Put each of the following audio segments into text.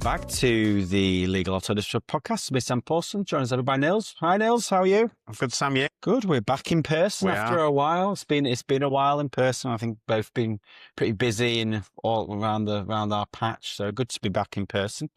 Welcome back to the Legal Alternative Podcast. Miss Sam Paulson, joined as ever by Nils. Hi, Nils. How are you? I'm good, Sam. Yeah, good. We're back in person after a while. It's been a while in person. I think both been pretty busy and all around our patch. So good to be back in person,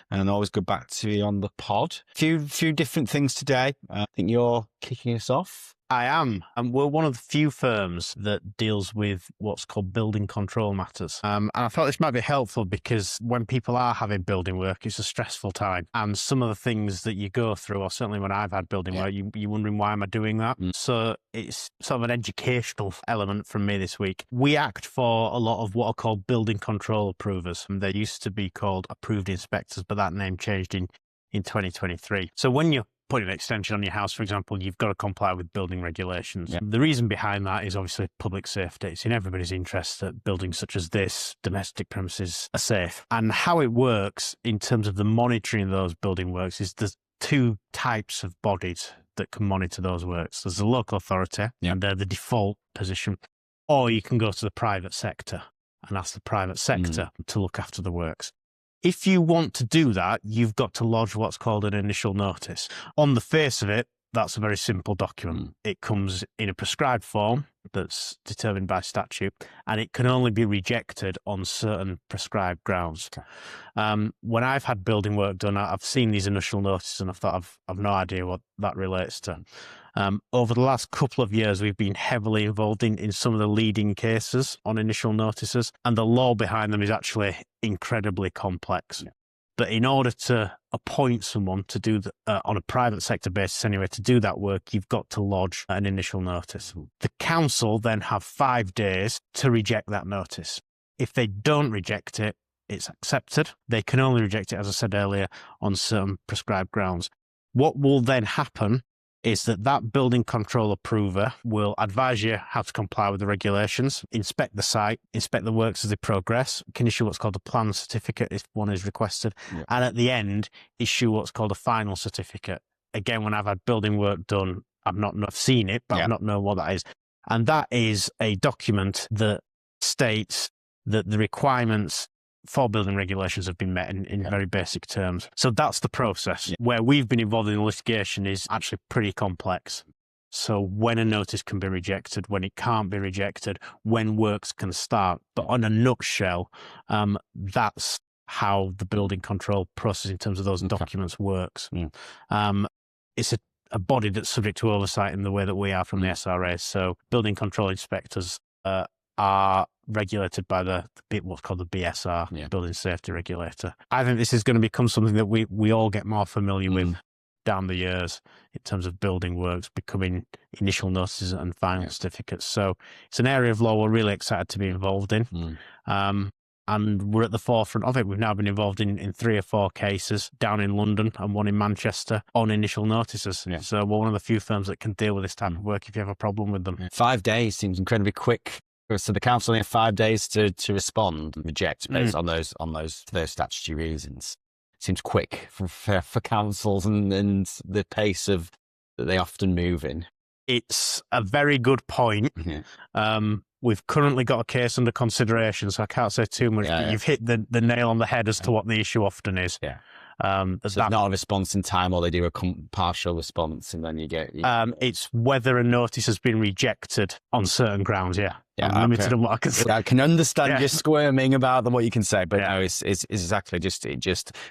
and always good back to be on the pod. Few different things today. I think you're kicking us off. I am. And we're one of the few firms that deals with what's called building control matters. And I thought this might be helpful because when people are having building work, it's a stressful time. And some of the things that you go through, or certainly when I've had building work, you're wondering, why am I doing that? So it's sort of an educational element from me this week. We act for a lot of what are called building control approvers. And they used to be called approved inspectors, but that name changed in 2023. So when you put an extension on your house, for example, you've got to comply with building regulations. Yeah. The reason behind that is obviously public safety. It's in everybody's interest that buildings such as this, domestic premises, are safe. And how it works in terms of the monitoring of those building works is there's two types of bodies that can monitor those works. There's the local authority, and they're the default position, or you can go to the private sector and ask the private sector to look after the works. If you want to do that, you've got to lodge what's called an initial notice. On the face of it, that's a very simple document. It comes in a prescribed form that's determined by statute, and it can only be rejected on certain prescribed grounds. Okay. When I've had building work done, I've seen these initial notices and I've thought, I've no idea what that relates to. Over the last couple of years, we've been heavily involved in some of the leading cases on initial notices, and the law behind them is actually incredibly complex. Yeah. But in order to appoint someone to do on a private sector basis anyway, to do that work, you've got to lodge an initial notice. The council then have 5 days to reject that notice. If they don't reject it, it's accepted. They can only reject it, as I said earlier, on certain prescribed grounds. What will then happen is that building control approver will advise you how to comply with the regulations, inspect the site, inspect the works as they progress, can issue what's called a plan certificate if one is requested, and at the end, issue what's called a final certificate. Again, when I've had building work done, I've not seen it, but I've not known what that is. And that is a document that states that the requirements for building regulations have been met in very basic terms. So that's the process. Yeah. Where we've been involved in the litigation is actually pretty complex. So when a notice can be rejected, when it can't be rejected, when works can start. But on a nutshell, that's how the building control process in terms of those documents works. It's a body that's subject to oversight in the way that we are from the SRA. So building control inspectors are regulated by what's called the BSR, Building Safety Regulator. I think this is going to become something that we all get more familiar with down the years in terms of building works becoming initial notices and final certificates. So it's an area of law we're really excited to be involved in. And we're at the forefront of it. We've now been involved in 3 or 4 cases down in London and one in Manchester on initial notices. Yeah. So we're one of the few firms that can deal with this type of work if you have a problem with them. 5 days seems incredibly quick. So the council only have 5 days to respond and reject based on those statutory reasons. Seems quick for councils and the pace of that they often move in. It's a very good point. We've currently got a case under consideration, so I can't say too much. But you've hit the nail on the head as to what the issue often is. So it's not a response in time, or they do a partial response, and then you get... it's whether a notice has been rejected on certain grounds, I'm limited on what I can say. I can understand you squirming about what you can say, but no, it's exactly just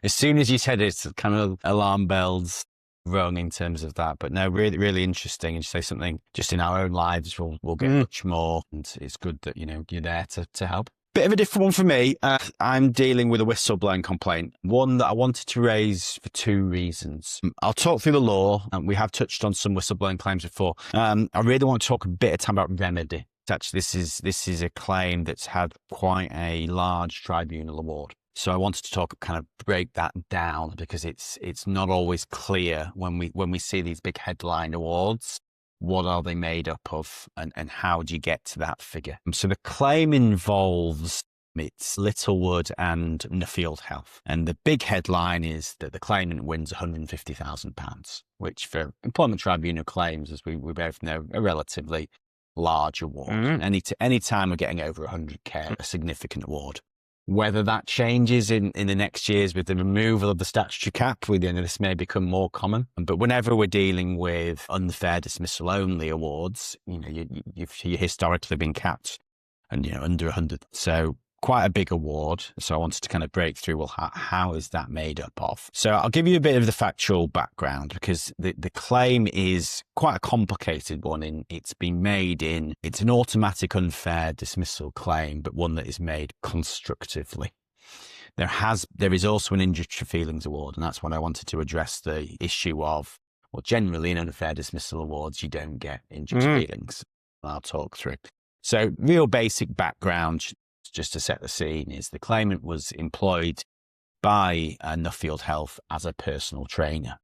as soon as you said it, kind of alarm bells rung in terms of that. But no, really, really interesting. And you say something just in our own lives, we'll get much more, and it's good that, you're there to help. Bit of a different one for me. I'm dealing with a whistleblowing complaint, one that I wanted to raise for 2 reasons. I'll talk through the law, and we have touched on some whistleblowing claims before. I really want to talk a bit of time about remedy. Actually, this is a claim that's had quite a large tribunal award. So I wanted to kind of break that down, because it's not always clear when we see these big headline awards. What are they made up of, and how do you get to that figure? So the claim involves Littlewood and Nuffield Health. And the big headline is that the claimant wins £150,000, which for employment tribunal claims, as we both know, a relatively large award. Any time we're getting over 100k, a significant award. Whether that changes in the next years with the removal of the statutory cap, this may become more common. But whenever we're dealing with unfair dismissal only awards, you've historically been capped and, under 100. So quite a big award. So I wanted to kind of break through, well, how is that made up of? So I'll give you a bit of the factual background, because the claim is quite a complicated one. It's an automatic unfair dismissal claim, but one that is made constructively. There is also an injury to feelings award, and that's when I wanted to address the issue of, well, generally in unfair dismissal awards, you don't get injury to feelings. I'll talk through. So real basic background, just to set the scene, is the claimant was employed by Nuffield Health as a personal trainer.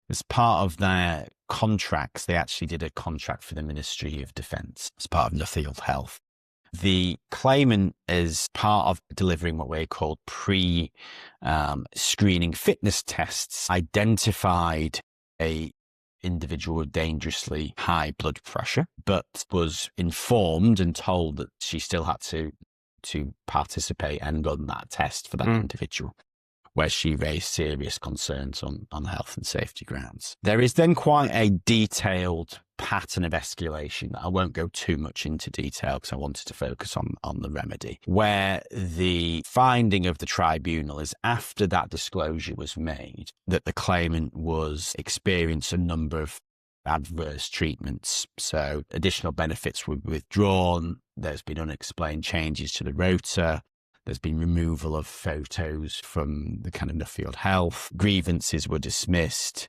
As part of their contracts, they actually did a contract for the Ministry of Defence as part of Nuffield Health. The claimant, as part of delivering what we called pre-screening fitness tests, identified a individual with dangerously high blood pressure, but was informed and told that she still had to participate and run that test for that individual, where she raised serious concerns on health and safety grounds. There is then quite a detailed pattern of escalation that I won't go too much into detail, because I wanted to focus on the remedy, where the finding of the tribunal is, after that disclosure was made, that the claimant was experienced a number of adverse treatments. So additional benefits were withdrawn. There's been unexplained changes to the rota. There's been removal of photos from the kind of Nuffield Health. Grievances were dismissed.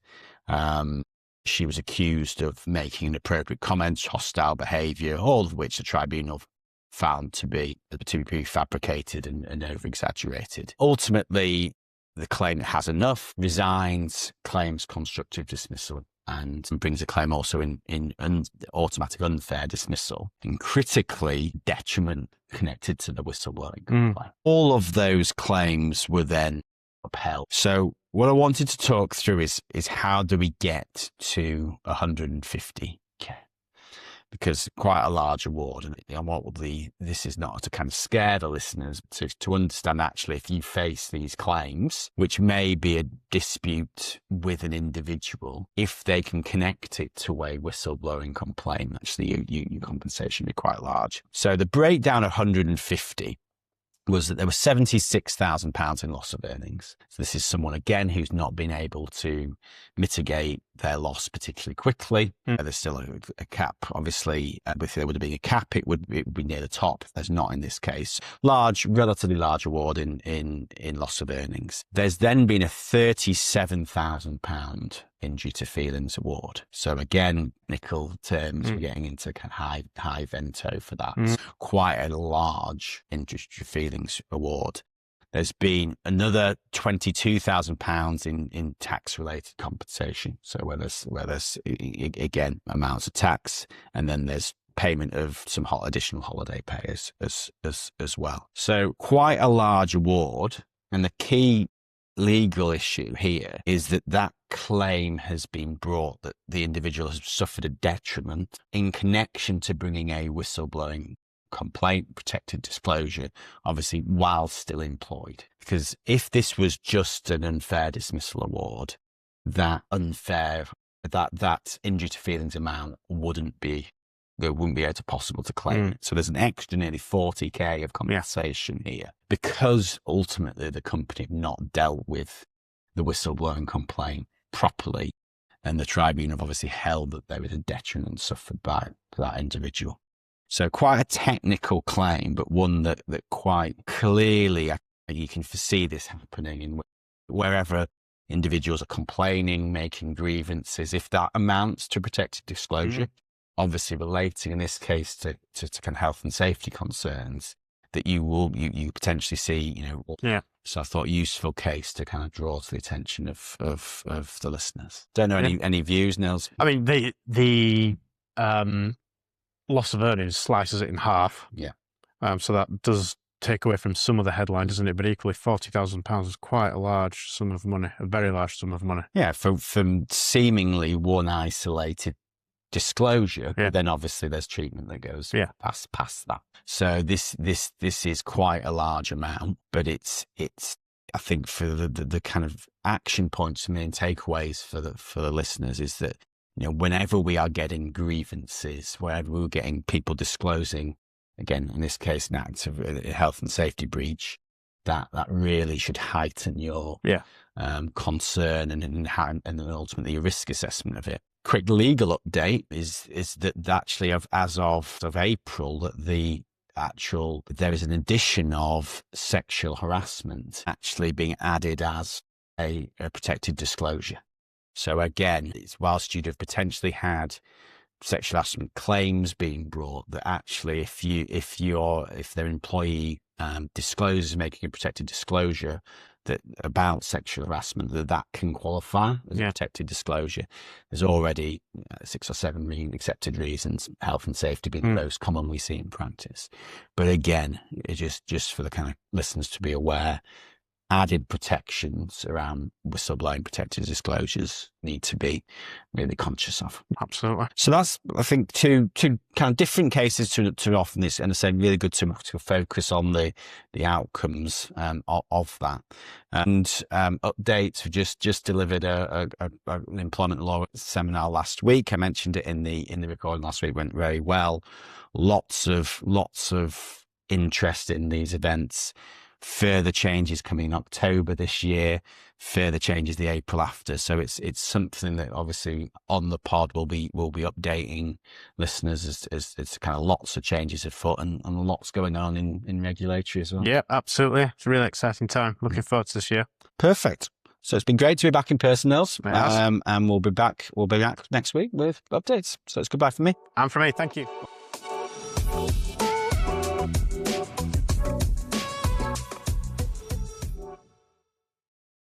She was accused of making inappropriate comments, hostile behaviour, all of which the tribunal found to be fabricated and over-exaggerated. Ultimately, the claimant has enough, resigns, claims constructive dismissal, and brings a claim also in automatic unfair dismissal, and critically, detriment connected to the whistleblowing complaint. All of those claims were then upheld. So what I wanted to talk through is how do we get to 150k? Because quite a large award, and this is not to kind of scare the listeners, to understand actually, if you face these claims, which may be a dispute with an individual, if they can connect it to a whistleblowing complaint, actually your compensation will be quite large. So the breakdown of 150 was that there was £76,000 in loss of earnings. So this is someone, again, who's not been able to mitigate their loss particularly quickly. There's still a cap. Obviously, if there would have been a cap, it would be near the top. There's not in this case. Relatively large award in loss of earnings. There's then been a £37,000 injury to feelings award. So again, technical terms, we're getting into kind of high vento for that. Quite a large injury to feelings award. There's been another £22,000 in tax-related compensation. So where there's again amounts of tax, and then there's payment of some additional holiday pay as well. So quite a large award, and the key legal issue here is that claim has been brought, that the individual has suffered a detriment in connection to bringing a whistleblowing complaint, protected disclosure, obviously while still employed. Because if this was just an unfair dismissal award, that injury to feelings amount wouldn't be able to possible to claim it. So there's an extra nearly 40k of compensation here, because ultimately the company have not dealt with the whistleblowing complaint properly, and the tribunal have obviously held that there was a detriment suffered by that individual. So quite a technical claim, but one that quite clearly you can foresee this happening in wherever individuals are complaining, making grievances. If that amounts to protected disclosure, obviously relating in this case to kind of health and safety concerns, that you potentially see, So I thought useful case to kind of draw to the attention of the listeners. Don't know any views, Nils? I mean, the loss of earnings slices it in half. Yeah. So that does take away from some of the headline, doesn't it? But equally, £40,000 is quite a large sum of money, a very large sum of money. Yeah, from seemingly one isolated disclosure, but then obviously there's treatment that goes past that. So this is quite a large amount, but it's I think for the kind of action points and main takeaways for the listeners is that, you know, whenever we are getting grievances, wherever we're getting people disclosing, again, in this case, an act of health and safety breach, that really should heighten your concern and then ultimately your risk assessment of it. Quick legal update is that actually as of April, that there is an addition of sexual harassment actually being added as a protected disclosure. So again, it's whilst you'd have potentially had sexual harassment claims being brought, that actually if their employee discloses, making a protected disclosure that about sexual harassment, that can qualify as a protected disclosure. There's already 6 or 7 accepted reasons, health and safety being the most common we see in practice. But again, it's just for the kind of listeners to be aware, added protections around whistleblowing protected disclosures need to be really conscious of. Absolutely. So that's, I think, two kind of different cases to often this, and I say really good to focus on the outcomes of that. And updates, we just delivered an employment law seminar last week. I mentioned it in the recording last week. It went very well. Lots of interest in these events. Further changes coming in October this year, further changes the April after. So it's something that obviously on the pod we'll be updating listeners as kind of lots of changes afoot and lots going on in regulatory as well. Yeah, absolutely. It's a really exciting time. Looking forward to this year. Perfect. So it's been great to be back in person, Nils. And we'll be back next week with updates. So it's goodbye from me. And from me, thank you.